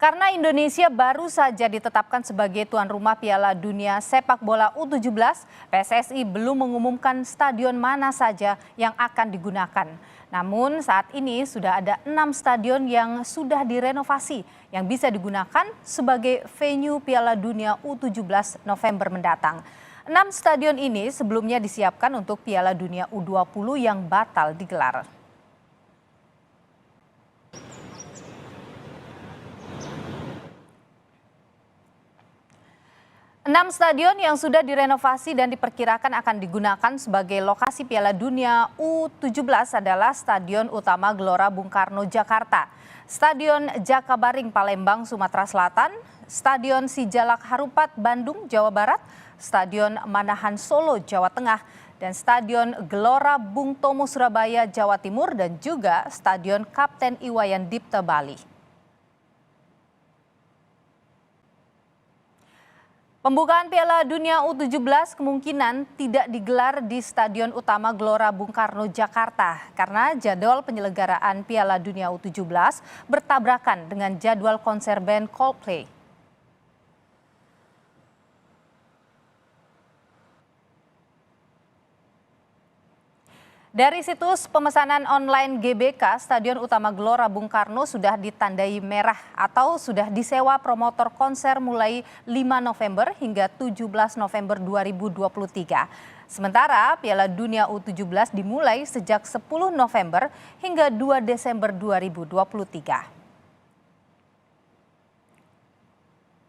Karena Indonesia baru saja ditetapkan sebagai tuan rumah Piala Dunia Sepak Bola U17, PSSI belum mengumumkan stadion mana saja yang akan digunakan. Namun saat ini sudah ada 6 stadion yang sudah direnovasi yang bisa digunakan sebagai venue Piala Dunia U17 November mendatang. 6 stadion ini sebelumnya disiapkan untuk Piala Dunia U20 yang batal digelar. 6 stadion yang sudah direnovasi dan diperkirakan akan digunakan sebagai lokasi Piala Dunia U17 adalah Stadion Utama Gelora Bung Karno Jakarta, Stadion Jakabaring Palembang Sumatera Selatan, Stadion Sijalak Harupat Bandung Jawa Barat, Stadion Manahan Solo Jawa Tengah, dan Stadion Gelora Bung Tomo Surabaya Jawa Timur, dan juga Stadion Kapten Iwayan Dipta Bali. Pembukaan Piala Dunia U17 kemungkinan tidak digelar di Stadion Utama Gelora Bung Karno Jakarta karena jadwal penyelenggaraan Piala Dunia U17 bertabrakan dengan jadwal konser band Coldplay. Dari situs pemesanan online GBK, Stadion Utama Gelora Bung Karno sudah ditandai merah atau sudah disewa promotor konser mulai 5 November hingga 17 November 2023. Sementara Piala Dunia U17 dimulai sejak 10 November hingga 2 Desember 2023.